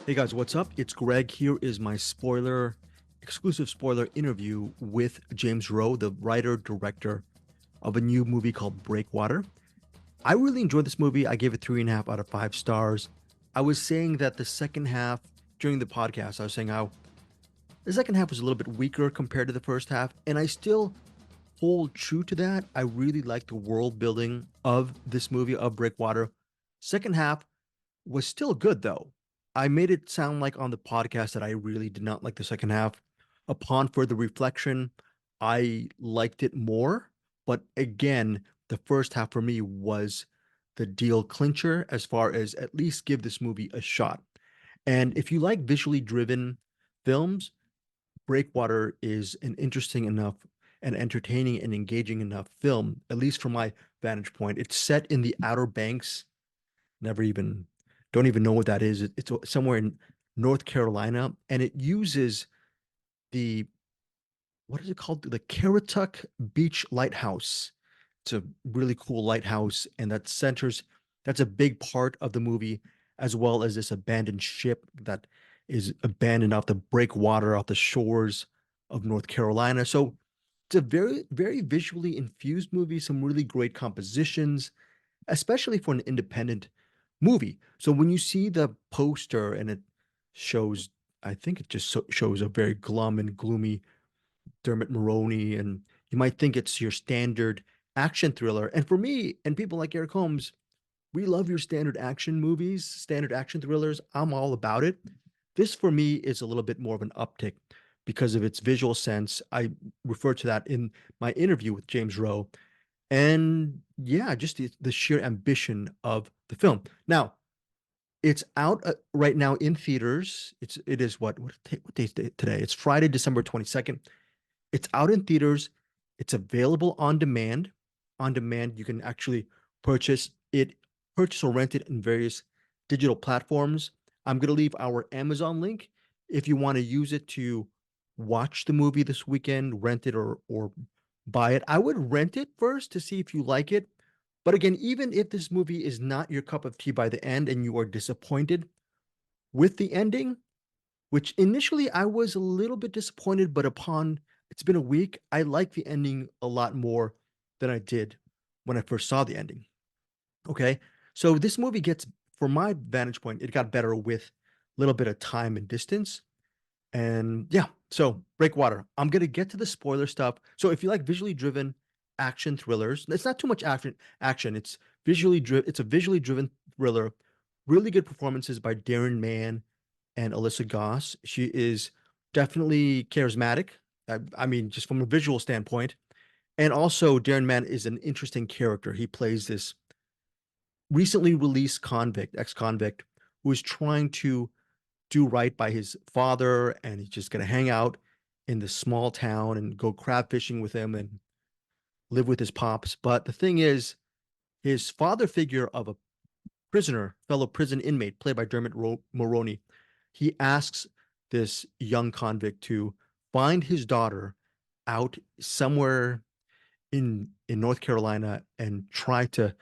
Hey guys, what's up? It's Greg. Here is my exclusive spoiler interview with James Rowe, the writer director of a new movie called Breakwater. I really enjoyed this movie. I gave it 3.5 out of 5 stars. I was saying that the second half during the podcast, I was saying how the second half was a little bit weaker compared to the first half, and I still hold true to that. I really like the world building of this movie of Breakwater. Second half was still good though. I made it sound like on the podcast that I really did not like the second half. Upon further reflection, I liked it more. But again, the first half for me was the deal clincher as far as at least give this movie a shot. And if you like visually driven films, Breakwater is an interesting enough and entertaining and engaging enough film, at least from my vantage point. It's set in the Outer Banks. Never even don't even know what that is. It's somewhere in North Carolina, and it uses the what is it called? The Caratuck Beach Lighthouse. It's a really cool lighthouse, and that's a big part of the movie, as well as this abandoned ship that is abandoned off the breakwater off the shores of North Carolina. So it's a very, very visually infused movie, some really great compositions, especially for an independent movie. So when you see the poster and it shows, I think it just shows a very glum and gloomy Dermot Mulroney, and you might think it's your standard action thriller. And for me and people like Eric Holmes, we love your standard action movies, standard action thrillers. I'm all about it. This for me is a little bit more of an uptick because of its visual sense. I refer to that in my interview with James Rowe, and yeah, just the sheer ambition of the film. Now, it's out right now in theaters. It is what day is today? It's Friday, December 22nd. It's out in theaters. It's available on demand. On demand, you can actually purchase it, purchase or rent it in various digital platforms. I'm going to leave our Amazon link if you want to use it to watch the movie this weekend, rent it or buy it. I would rent it first to see if you like it. But again, even if this movie is not your cup of tea by the end and you are disappointed with the ending, which initially I was a little bit disappointed, but upon it's been a week, I like the ending a lot more than I did when I first saw the ending. Okay. So this movie gets, from my vantage point, it got better with a little bit of time and distance. And yeah, so Breakwater. I'm gonna get to the spoiler stuff. So if you like visually driven action thrillers, it's not too much action. It's a visually driven thriller. Really good performances by Darren Mann and Alyssa Goss. She is definitely charismatic. I mean, just from a visual standpoint. And also, Darren Mann is an interesting character. He plays this recently released ex-convict, who is trying to do right by his father, and he's just going to hang out in this small town and go crab fishing with him and live with his pops. But the thing is, his father figure of a fellow prison inmate, played by Dermot Mulroney, he asks this young convict to find his daughter out somewhere in North Carolina and try to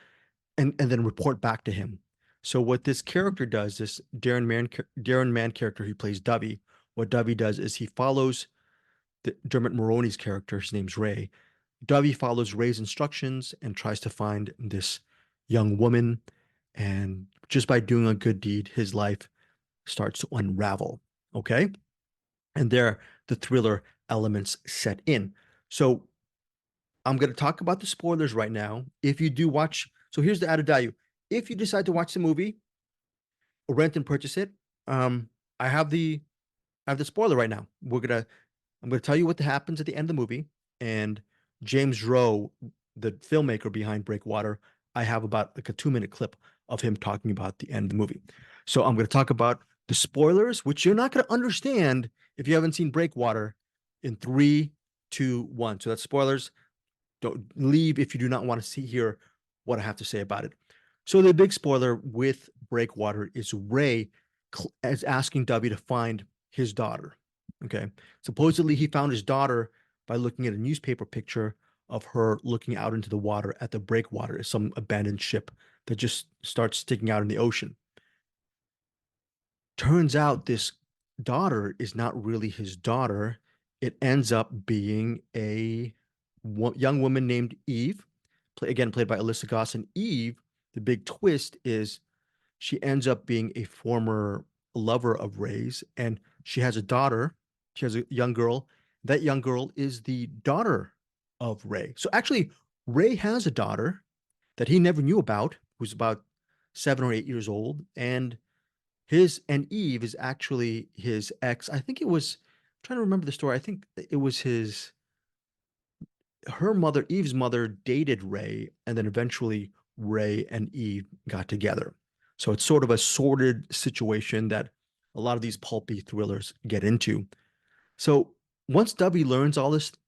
and then report back to him. So what this character does, this Darren Mann character he plays Dovey, what Dovey does is he follows Dermot Mulroney's character. His name's Ray. Dovey follows Ray's instructions and tries to find this young woman. And just by doing a good deed, his life starts to unravel. Okay. And there, the thriller elements set in. So I'm going to talk about the spoilers right now. If you do watch, so here's the added value. If you decide to watch the movie, or rent and purchase it, um, I have the spoiler right now. I'm gonna tell you what happens at the end of the movie. And James Rowe, the filmmaker behind Breakwater, I have about like a 2 minute clip of him talking about the end of the movie. So I'm gonna talk about the spoilers, which you're not gonna understand if you haven't seen Breakwater, in three, two, one. So that's spoilers. Don't leave if you do not want to hear what I have to say about it. So the big spoiler with Breakwater is Ray is asking Dubby to find his daughter. Okay. Supposedly he found his daughter by looking at a newspaper picture of her looking out into the water at the breakwater, some abandoned ship that just starts sticking out in the ocean. Turns out this daughter is not really his daughter. It ends up being a young woman named Eve, again played by Alyssa Goss. And Eve, the big twist is she ends up being a former lover of Ray's, and she has a daughter. She has a young girl. That young girl is the daughter of Ray. So actually, Ray has a daughter that he never knew about, who's about 7 or 8 years old, and his and Eve is actually his ex. I think it was, I'm trying to remember the story. I think it was her mother, Eve's mother, dated Ray, and then eventually Ray and Eve got together. So it's sort of a sordid situation that a lot of these pulpy thrillers get into. So once Dubby learns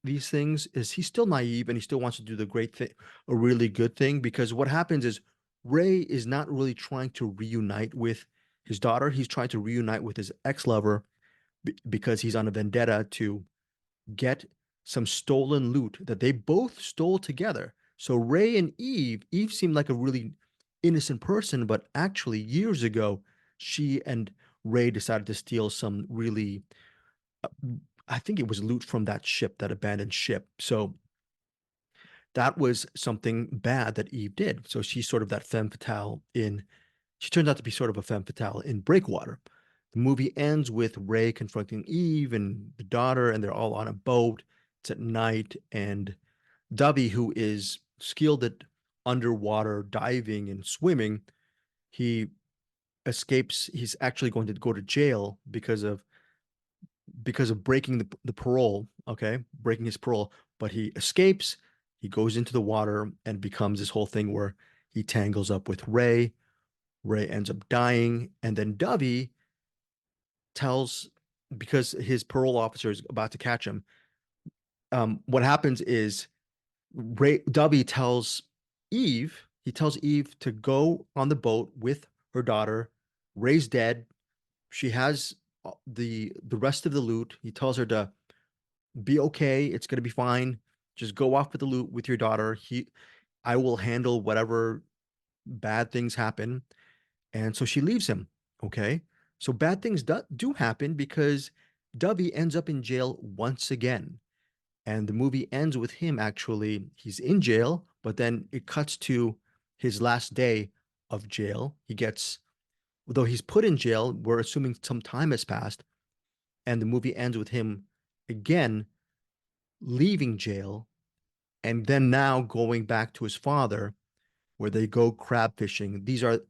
these things, is he's still naive and he still wants to do the great thing, a really good thing, because what happens is Ray is not really trying to reunite with his daughter. He's trying to reunite with his ex-lover because he's on a vendetta to get some stolen loot that they both stole together. So Ray and Eve seemed like a really innocent person, but actually years ago, she and Ray decided to steal some really, uh, I think it was loot from that ship, that abandoned ship. So that was something bad that Eve did. So she's sort of that femme fatale in, she turns out to be sort of a femme fatale in Breakwater. The movie ends with Ray confronting Eve and the daughter, and they're all on a boat. It's at night, and Dovey, who is skilled at underwater diving and swimming, he escapes. He's actually going to go to jail because of breaking the parole, okay, breaking his parole. But he escapes. He goes into the water and becomes this whole thing where he tangles up with Ray. Ray ends up dying, and then Dovey tells, because his parole officer is about to catch him. What happens is Dovey tells Eve, he tells Eve to go on the boat with her daughter. Ray's dead. She has the rest of the loot. He tells her to be okay. It's gonna be fine. Just go off with the loot with your daughter. I will handle whatever bad things happen. And so she leaves him. Okay. So bad things do happen because Dovey ends up in jail once again. And the movie ends with him actually, he's in jail, but then it cuts to his last day of jail. Though he's put in jail, we're assuming some time has passed. And the movie ends with him again leaving jail and then now going back to his father where they go crab fishing. These are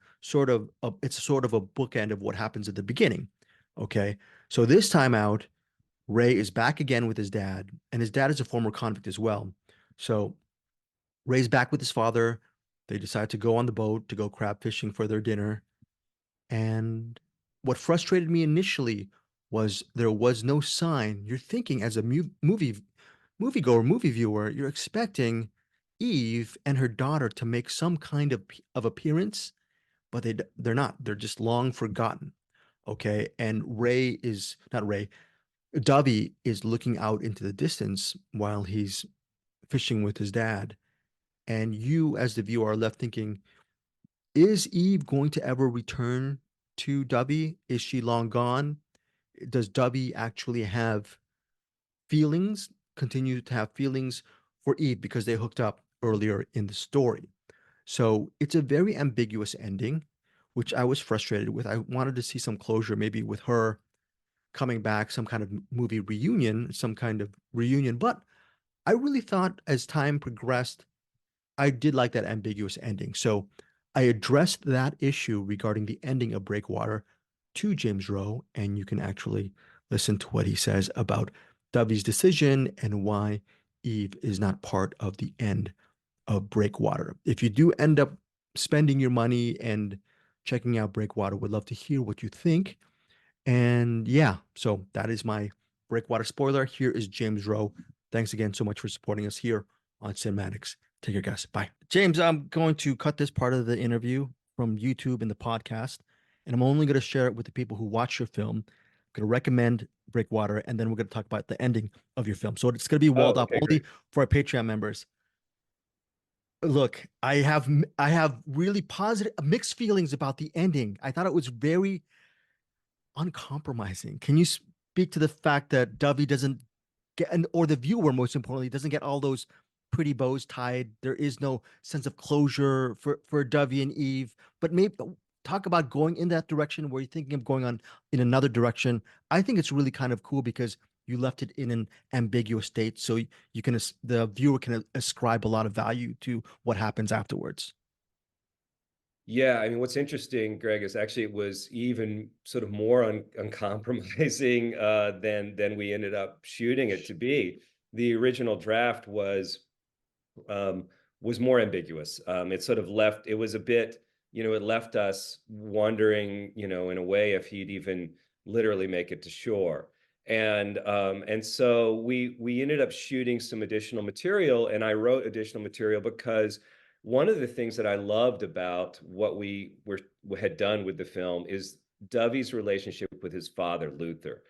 it's sort of a bookend of what happens at the beginning. Okay. So this time out, Ray is back again with his dad, and his dad is a former convict as well. So Ray's back with his father. They decide to go on the boat to go crab fishing for their dinner. And what frustrated me initially was there was no sign. You're thinking as a movie viewer, you're expecting Eve and her daughter to make some kind of appearance, but they're not. They're just long forgotten. Okay, and Ray is not Ray. Dovey is looking out into the distance while he's fishing with his dad, and you, as the viewer, are left thinking, is Eve going to ever return to Dovey? Is she long gone? Does Dovey actually have feelings, continue to have feelings for Eve because they hooked up earlier in the story? So it's a very ambiguous ending, which I was frustrated with. I wanted to see some closure, maybe with her coming back, some kind of movie reunion, some kind of reunion. But I really thought as time progressed, I did like that ambiguous ending. So I addressed that issue regarding the ending of Breakwater to James Rowe, and you can actually listen to what he says about Dovey's decision and why Eve is not part of the end of Breakwater. If you do end up spending your money and checking out Breakwater, would love to hear what you think. And yeah, so that is my Breakwater spoiler. Here is James Rowe. Thanks again so much for supporting us here on CinemAddicts. Take care, guys. Bye. James, I'm going to cut this part of the interview from YouTube and the podcast, and I'm only going to share it with the people who watch your film. I'm going to recommend Breakwater, and then we're going to talk about the ending of your film. So it's going to be walled Oh, off okay, only great. for our Patreon members. Look, I have really positive mixed feelings about the ending. I thought it was very uncompromising. Can you speak to the fact that Dovey doesn't get, and or the viewer, most importantly, doesn't get all those pretty bows tied? There is no sense of closure for Dovey and Eve. But maybe talk about going in that direction where you're thinking of going on in another direction. I think it's really kind of cool because you left it in an ambiguous state, so you can the viewer can ascribe a lot of value to what happens afterwards. Yeah, I mean, what's interesting, Greg, is actually it was even sort of more uncompromising than we ended up shooting it to be. The original draft um, was more ambiguous. It sort of left, it was a bit, it left us wondering, in a way, if he'd even literally make it to shore. And so we ended up shooting some additional material, and I wrote additional material because one of the things that I loved about what we had done with the film is Dovey's relationship with his father, Luther.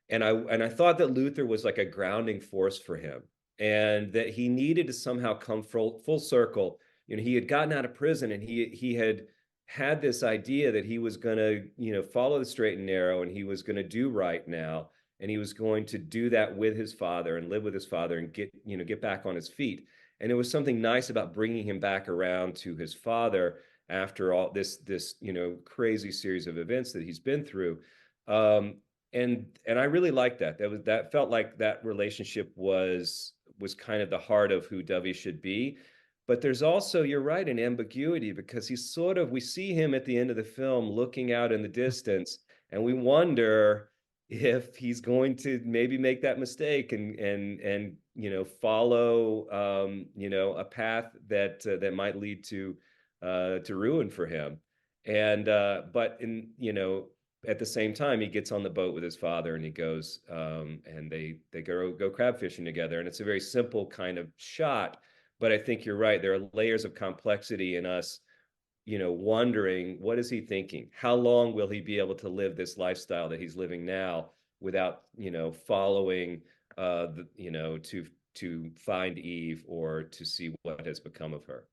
And I thought that Luther was like a grounding force for him, and that he needed to somehow come full circle. He had gotten out of prison, and he had this idea that he was going to follow the straight and narrow, and he was going to do right now, and he was going to do that with his father and live with his father and get back on his feet. And it was something nice about bringing him back around to his father after all this crazy series of events that he's been through. Um, and I really liked that. That felt like that relationship was kind of the heart of who Dovey should be. But there's also, you're right, an ambiguity, because we see him at the end of the film looking out in the distance, and we wonder if he's going to maybe make that mistake and follow a path that might lead to ruin for him. And but in at the same time, he gets on the boat with his father, and he goes and they go crab fishing together. And it's a very simple kind of shot, but I think you're right. There are layers of complexity in us, wondering, what is he thinking? How long will he be able to live this lifestyle that he's living now without, following to find Eve or to see what has become of her?